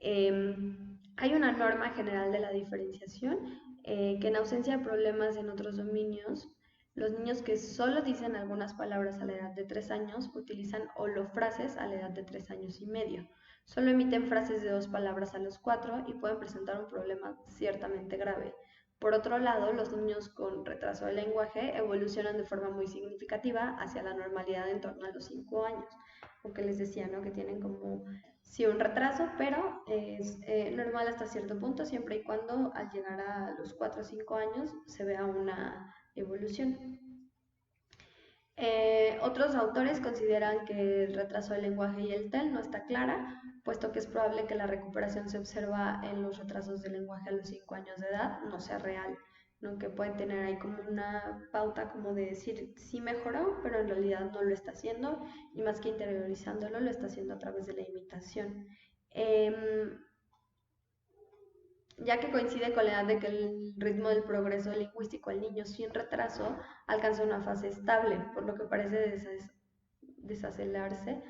Hay una norma general de la diferenciación que en ausencia de problemas en otros dominios, los niños que solo dicen algunas palabras a la edad de 3 años utilizan holofrases a la edad de 3 años y medio. Solo emiten frases de 2 palabras a los 4 y pueden presentar un problema ciertamente grave. Por otro lado, los niños con retraso del lenguaje evolucionan de forma muy significativa hacia la normalidad en torno a los 5 años. Aunque les decía, ¿no? Que tienen como sí un retraso, pero es normal hasta cierto punto, siempre y cuando al llegar a los 4 o 5 años se vea una evolución. Otros autores consideran que el retraso del lenguaje y el TEL no está clara, puesto que es probable que la recuperación se observa en los retrasos del lenguaje a los 5 años de edad no sea real, ¿no? Que puede tener ahí como una pauta como de decir sí mejoró, pero en realidad no lo está haciendo y más que interiorizándolo lo está haciendo a través de la imitación. Ya que coincide con la edad de que el ritmo del progreso lingüístico al niño sin retraso alcanza una fase estable, por lo que parece desacelerarse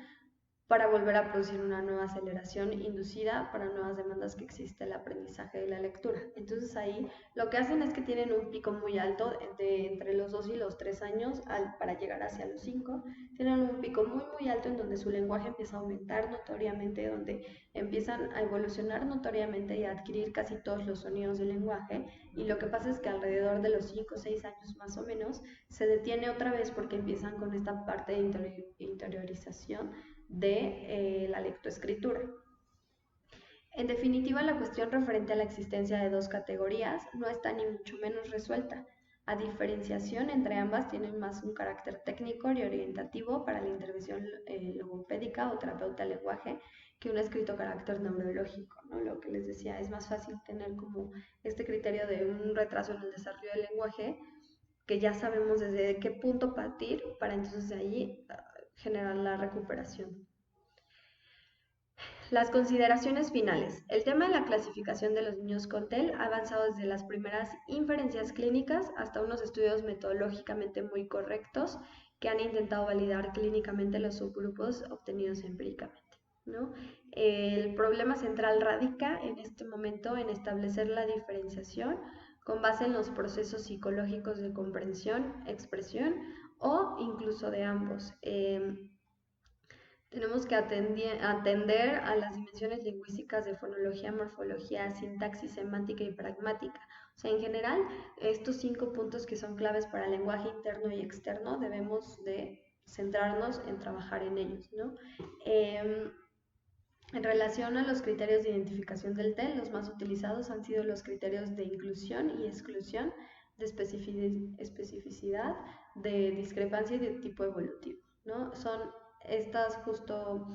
para volver a producir una nueva aceleración inducida para nuevas demandas que existe el aprendizaje de la lectura. Entonces ahí lo que hacen es que tienen un pico muy alto entre los 2 y los 3 años para llegar hacia los 5. Tienen un pico muy alto en donde su lenguaje empieza a aumentar notoriamente, donde empiezan a evolucionar notoriamente y a adquirir casi todos los sonidos del lenguaje. Y lo que pasa es que alrededor de los 5 o 6 años más o menos se detiene otra vez porque empiezan con esta parte de interiorización de la lectoescritura. En definitiva, la cuestión referente a la existencia de dos categorías no está ni mucho menos resuelta. A diferenciación entre ambas tienen más un carácter técnico y orientativo para la intervención logopédica o terapeuta del lenguaje que un escrito carácter neurológico, ¿no? Lo que les decía, es más fácil tener como este criterio de un retraso en el desarrollo del lenguaje, que ya sabemos desde qué punto partir para entonces de ahí generar la recuperación. Las consideraciones finales. El tema de la clasificación de los niños con TEL ha avanzado desde las primeras inferencias clínicas hasta unos estudios metodológicamente muy correctos que han intentado validar clínicamente los subgrupos obtenidos empíricamente, ¿no? El problema central radica en este momento en establecer la diferenciación con base en los procesos psicológicos de comprensión, expresión o incluso de ambos. Tenemos que atender a las dimensiones lingüísticas de fonología, morfología, sintaxis, semántica y pragmática. O sea, en general, estos 5 puntos que son claves para el lenguaje interno y externo, debemos de centrarnos en trabajar en ellos, ¿no? En relación a los criterios de identificación del TEL, los más utilizados han sido los criterios de inclusión y exclusión, de especificidad, de discrepancia y de tipo evolutivo, ¿no? Son estas justo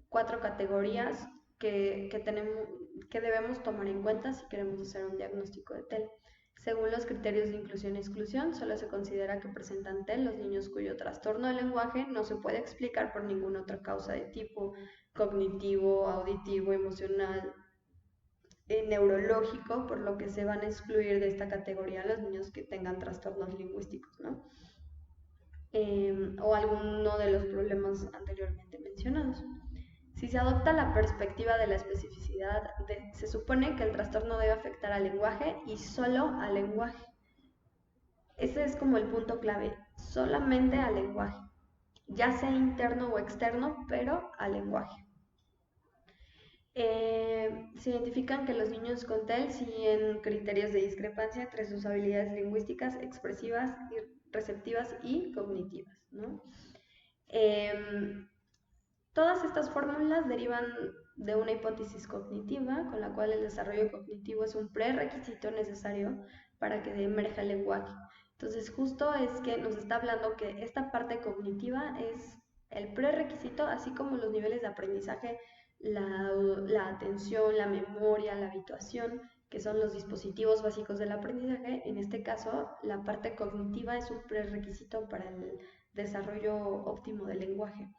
4 categorías que debemos tomar en cuenta si queremos hacer un diagnóstico de TEL. Según los criterios de inclusión y exclusión, solo se considera que presentan TEL los niños cuyo trastorno del lenguaje no se puede explicar por ninguna otra causa de tipo cognitivo, auditivo, emocional, neurológico, por lo que se van a excluir de esta categoría los niños que tengan trastornos lingüísticos, ¿no? O alguno de los problemas anteriormente mencionados. Si se adopta la perspectiva de la especificidad, se supone que el trastorno debe afectar al lenguaje y solo al lenguaje. Ese es como el punto clave, solamente al lenguaje, ya sea interno o externo, pero al lenguaje. Se identifican que los niños con TEL siguen criterios de discrepancia entre sus habilidades lingüísticas, expresivas, receptivas y cognitivas, ¿no? Todas estas fórmulas derivan de una hipótesis cognitiva, con la cual el desarrollo cognitivo es un prerequisito necesario para que emerja el lenguaje. Entonces, justo es que nos está hablando que esta parte cognitiva es el prerequisito, así como los niveles de aprendizaje, la atención, la memoria, la habituación, que son los dispositivos básicos del aprendizaje. En este caso, la parte cognitiva es un prerequisito para el desarrollo óptimo del lenguaje.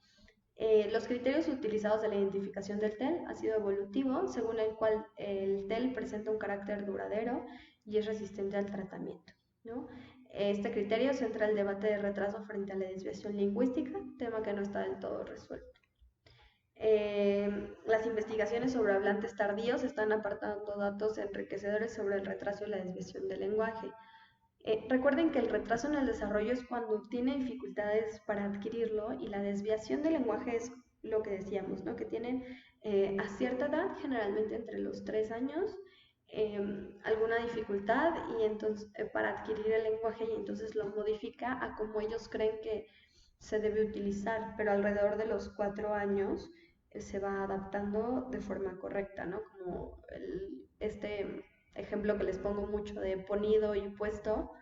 Los criterios utilizados de la identificación del TEL ha sido evolutivo, según el cual el TEL presenta un carácter duradero y es resistente al tratamiento, ¿no? Este criterio centra el debate de retraso frente a la desviación lingüística, tema que no está del todo resuelto. Las investigaciones sobre hablantes tardíos están aportando datos enriquecedores sobre el retraso y la desviación del lenguaje. Recuerden que el retraso en el desarrollo es cuando tiene dificultades para adquirirlo y la desviación del lenguaje es lo que decíamos, ¿no? Que tienen a cierta edad, generalmente entre los 3 años, alguna dificultad y entonces, para adquirir el lenguaje y entonces lo modifica a como ellos creen que se debe utilizar, pero alrededor de los 4 años se va adaptando de forma correcta, ¿no? Como este ejemplo que les pongo mucho de ponido y puesto,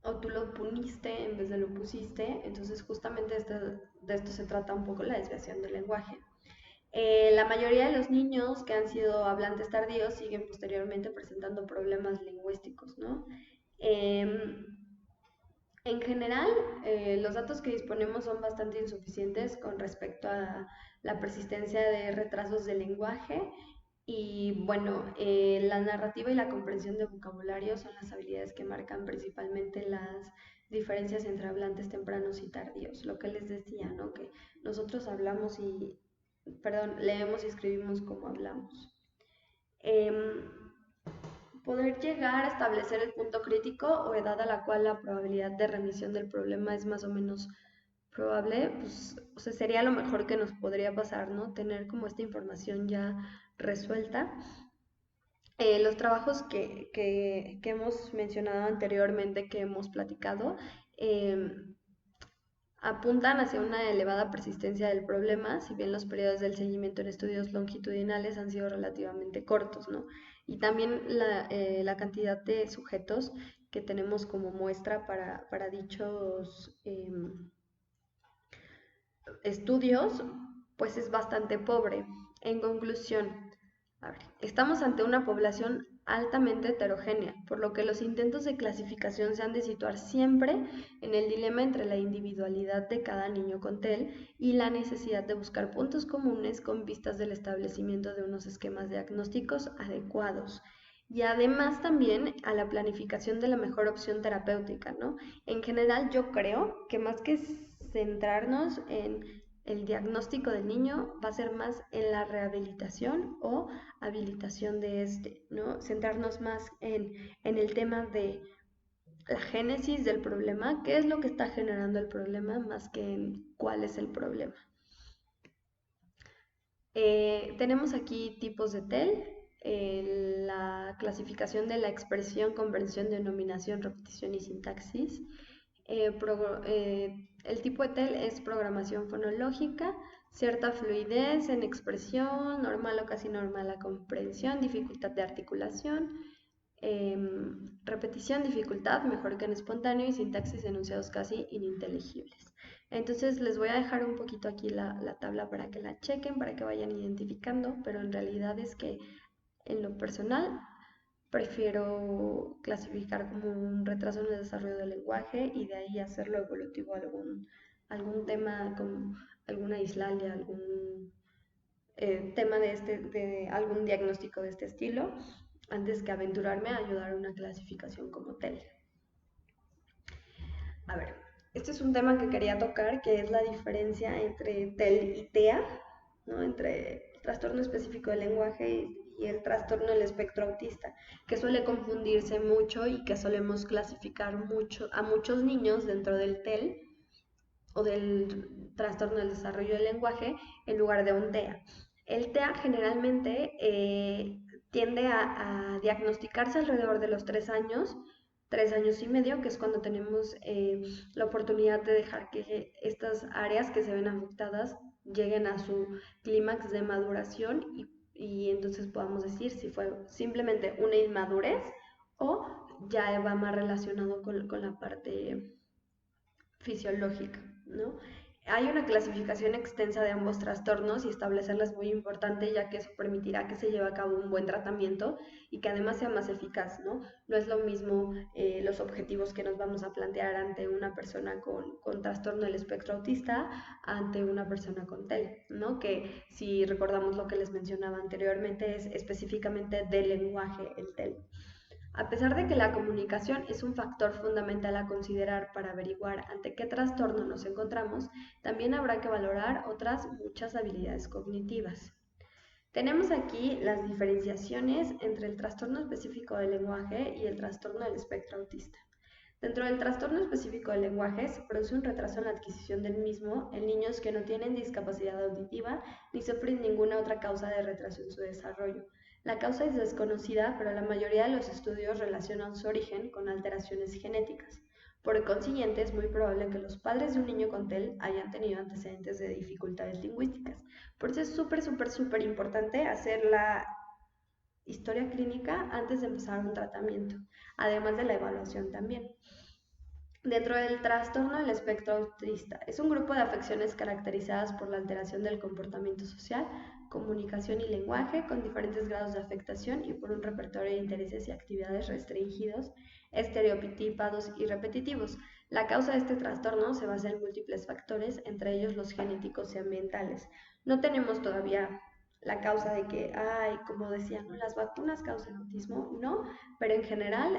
o tú lo puniste en vez de lo pusiste, entonces justamente de esto se trata un poco la desviación del lenguaje. La mayoría de los niños que han sido hablantes tardíos siguen posteriormente presentando problemas lingüísticos, ¿no? En general, los datos que disponemos son bastante insuficientes con respecto a la persistencia de retrasos de lenguaje y bueno, la narrativa y la comprensión de vocabulario son las habilidades que marcan principalmente las diferencias entre hablantes tempranos y tardíos. Lo que les decía, ¿no? Que nosotros leemos y escribimos como hablamos. Em, Poder llegar a establecer el punto crítico o edad a la cual la probabilidad de remisión del problema es más o menos probable, pues, o sea, sería lo mejor que nos podría pasar, ¿no? Tener como esta información ya resuelta. Los trabajos que hemos mencionado anteriormente, que hemos platicado, eh, apuntan hacia una elevada persistencia del problema, si bien los periodos del seguimiento en estudios longitudinales han sido relativamente cortos, ¿no? Y también la cantidad de sujetos que tenemos como muestra para dichos estudios, pues es bastante pobre. En conclusión, a ver, estamos ante una población altamente heterogénea, por lo que los intentos de clasificación se han de situar siempre en el dilema entre la individualidad de cada niño con TEL y la necesidad de buscar puntos comunes con vistas del establecimiento de unos esquemas diagnósticos adecuados. Y además también a la planificación de la mejor opción terapéutica, ¿no? En general yo creo que más que centrarnos en el diagnóstico del niño, va a ser más en la rehabilitación o habilitación de este, ¿no? Centrarnos más en el tema de la génesis del problema, qué es lo que está generando el problema, más que en cuál es el problema. Tenemos aquí tipos de TEL, la clasificación de la expresión, comprensión, denominación, repetición y sintaxis. El tipo de TEL es programación fonológica, cierta fluidez en expresión, normal o casi normal la comprensión, dificultad de articulación, repetición, dificultad, mejor que en espontáneo, y sintaxis, enunciados casi ininteligibles. Entonces les voy a dejar un poquito aquí la tabla para que la chequen, para que vayan identificando, pero en realidad es que en lo personal prefiero clasificar como un retraso en el desarrollo del lenguaje y de ahí hacerlo evolutivo a algún tema como alguna dislalia, algún tema de algún diagnóstico de este estilo, antes que aventurarme a ayudar a una clasificación como TEL. A ver, este es un tema que quería tocar, que es la diferencia entre TEL y TEA, ¿no? Entre el trastorno específico del lenguaje y el trastorno del espectro autista, que suele confundirse mucho y que solemos clasificar mucho a muchos niños dentro del TEL o del trastorno del desarrollo del lenguaje en lugar de un TEA. El TEA generalmente tiende a diagnosticarse alrededor de los 3 años, 3 años y medio, que es cuando tenemos la oportunidad de dejar que estas áreas que se ven afectadas lleguen a su clímax de maduración y entonces podamos decir si fue simplemente una inmadurez o ya va más relacionado con la parte fisiológica, ¿no? Hay una clasificación extensa de ambos trastornos y establecerla es muy importante, ya que eso permitirá que se lleve a cabo un buen tratamiento y que además sea más eficaz, ¿no? No es lo mismo los objetivos que nos vamos a plantear ante una persona con trastorno del espectro autista ante una persona con TEL, ¿no? Que si recordamos lo que les mencionaba anteriormente es específicamente del lenguaje, el TEL. A pesar de que la comunicación es un factor fundamental a considerar para averiguar ante qué trastorno nos encontramos, también habrá que valorar otras muchas habilidades cognitivas. Tenemos aquí las diferenciaciones entre el trastorno específico del lenguaje y el trastorno del espectro autista. Dentro del trastorno específico del lenguaje se produce un retraso en la adquisición del mismo en niños que no tienen discapacidad auditiva ni sufren ninguna otra causa de retraso en su desarrollo. La causa es desconocida, pero la mayoría de los estudios relacionan su origen con alteraciones genéticas. Por consiguiente, es muy probable que los padres de un niño con TEL hayan tenido antecedentes de dificultades lingüísticas. Por eso es súper importante hacer la historia clínica antes de empezar un tratamiento, además de la evaluación también. Dentro del trastorno del espectro autista, es un grupo de afecciones caracterizadas por la alteración del comportamiento social, comunicación y lenguaje, con diferentes grados de afectación y por un repertorio de intereses y actividades restringidos, estereotipados y repetitivos. La causa de este trastorno se basa en múltiples factores, entre ellos los genéticos y ambientales. No tenemos todavía la causa de que, como decían, ¿no? Las vacunas causan autismo, no, pero en general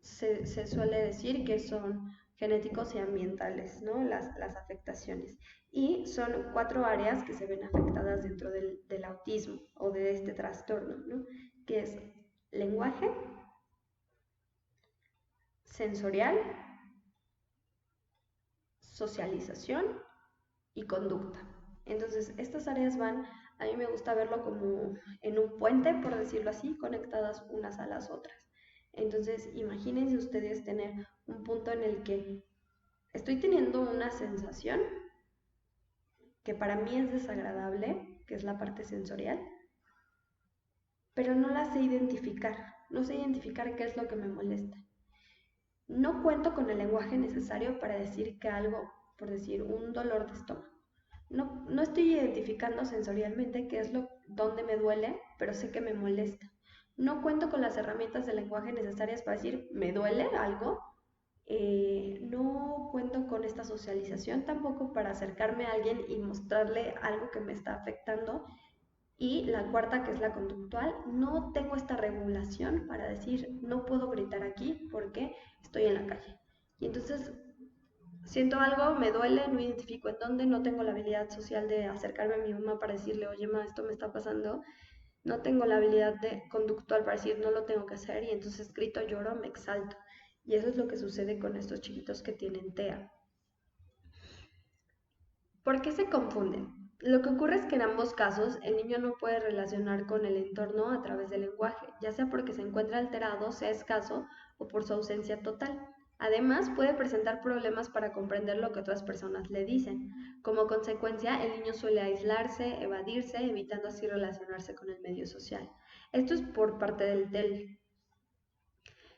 se suele decir que son genéticos y ambientales, ¿no? Las afectaciones. Y son 4 áreas que se ven afectadas dentro del autismo o de este trastorno, ¿no? Que es lenguaje, sensorial, socialización y conducta. Entonces, estas áreas van, a mí me gusta verlo como en un puente, por decirlo así, conectadas unas a las otras. Entonces, imagínense ustedes tener un punto en el que estoy teniendo una sensación que para mí es desagradable, que es la parte sensorial, pero no la sé identificar, no sé identificar qué es lo que me molesta. No cuento con el lenguaje necesario para decir que algo, por decir, un dolor de estómago. No estoy identificando sensorialmente qué es dónde me duele, pero sé que me molesta. No cuento con las herramientas de lenguaje necesarias para decir, me duele algo. No cuento con esta socialización tampoco para acercarme a alguien y mostrarle algo que me está afectando. Y la cuarta, que es la conductual, no tengo esta regulación para decir, no puedo gritar aquí porque estoy en la calle. Y entonces siento algo, me duele, no identifico en dónde, no tengo la habilidad social de acercarme a mi mamá para decirle, oye, ma, esto me está pasando. No tengo la habilidad conductual para decir, no lo tengo que hacer, y entonces grito, lloro, me exalto. Y eso es lo que sucede con estos chiquitos que tienen TEA. ¿Por qué se confunden? Lo que ocurre es que en ambos casos el niño no puede relacionar con el entorno a través del lenguaje, ya sea porque se encuentra alterado, sea escaso o por su ausencia total. Además, puede presentar problemas para comprender lo que otras personas le dicen. Como consecuencia, el niño suele aislarse, evadirse, evitando así relacionarse con el medio social. Esto es por parte del TEL.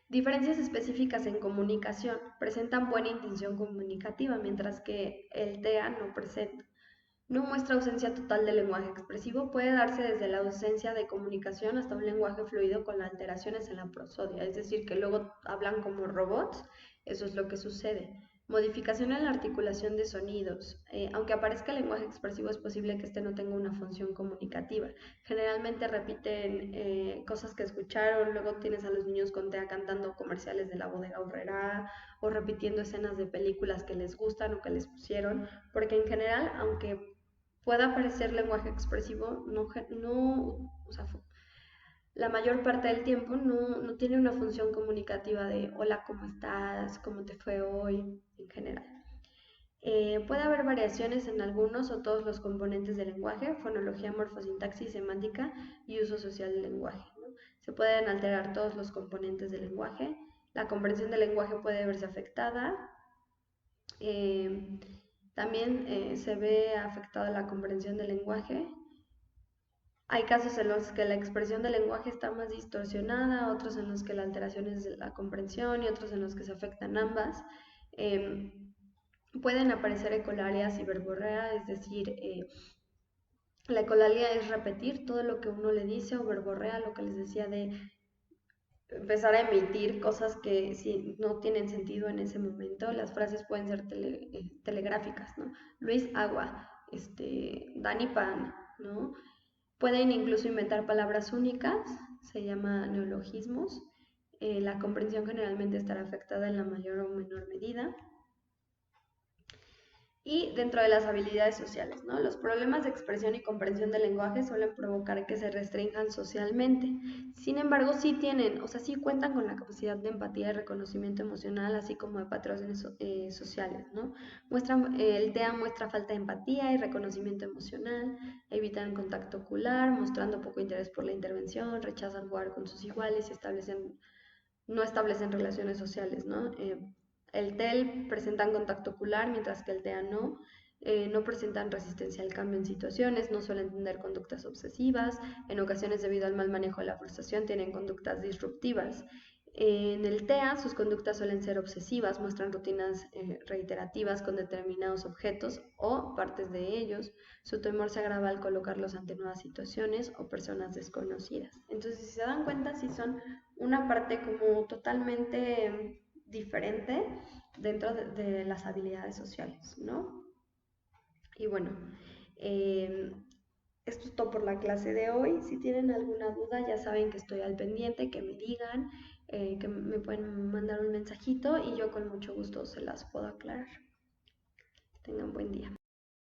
Diferencias específicas en comunicación. Presentan buena intención comunicativa, mientras que el TEA no presenta. No muestra ausencia total de lenguaje expresivo, puede darse desde la ausencia de comunicación hasta un lenguaje fluido con alteraciones en la prosodia, es decir, que luego hablan como robots, eso es lo que sucede. Modificación en la articulación de sonidos. Aunque aparezca el lenguaje expresivo, es posible que este no tenga una función comunicativa. Generalmente repiten cosas que escucharon, luego tienes a los niños con TEA cantando comerciales de la bodega Aurrerá o repitiendo escenas de películas que les gustan o que les pusieron, porque en general, aunque pueda parecer lenguaje expresivo, o sea, la mayor parte del tiempo no tiene una función comunicativa de hola, ¿cómo estás? ¿Cómo te fue hoy? En general. Puede haber variaciones en algunos o todos los componentes del lenguaje, fonología, morfosintaxis, semántica y uso social del lenguaje, ¿no? Se pueden alterar todos los componentes del lenguaje, la comprensión del lenguaje puede verse afectada, eh, también se ve afectada la comprensión del lenguaje. Hay casos en los que la expresión del lenguaje está más distorsionada, otros en los que la alteración es de la comprensión y otros en los que se afectan ambas. Eh, Pueden aparecer ecolalias y verborrea, es decir, la ecolalia es repetir todo lo que uno le dice, o verborrea, lo que les decía de empezar a emitir cosas que si no tienen sentido en ese momento. Las frases pueden ser telegráficas, ¿no? Luis agua, Dani pan, ¿no? Pueden incluso inventar palabras únicas, se llama neologismos. La comprensión generalmente estará afectada en la mayor o menor medida. Y dentro de las habilidades sociales, ¿no? Los problemas de expresión y comprensión del lenguaje suelen provocar que se restrinjan socialmente. Sin embargo, sí tienen, o sea, sí cuentan con la capacidad de empatía y reconocimiento emocional, así como de patrones sociales, ¿no? El TEA muestra falta de empatía y reconocimiento emocional, evitan contacto ocular, mostrando poco interés por la intervención, rechazan jugar con sus iguales y no establecen relaciones sociales, ¿no? El TEL presentan contacto ocular, mientras que el TEA no. No presentan resistencia al cambio en situaciones, no suelen tener conductas obsesivas, en ocasiones debido al mal manejo de la frustración tienen conductas disruptivas. En el TEA sus conductas suelen ser obsesivas, muestran rutinas reiterativas con determinados objetos o partes de ellos. Su temor se agrava al colocarlos ante nuevas situaciones o personas desconocidas. Entonces, si se dan cuenta, sí son una parte como totalmente diferente dentro de las habilidades sociales, ¿no? Y bueno, eh, esto es todo por la clase de hoy. Si tienen alguna duda, ya saben que estoy al pendiente, que me digan, que me pueden mandar un mensajito y yo con mucho gusto se las puedo aclarar. Tengan buen día.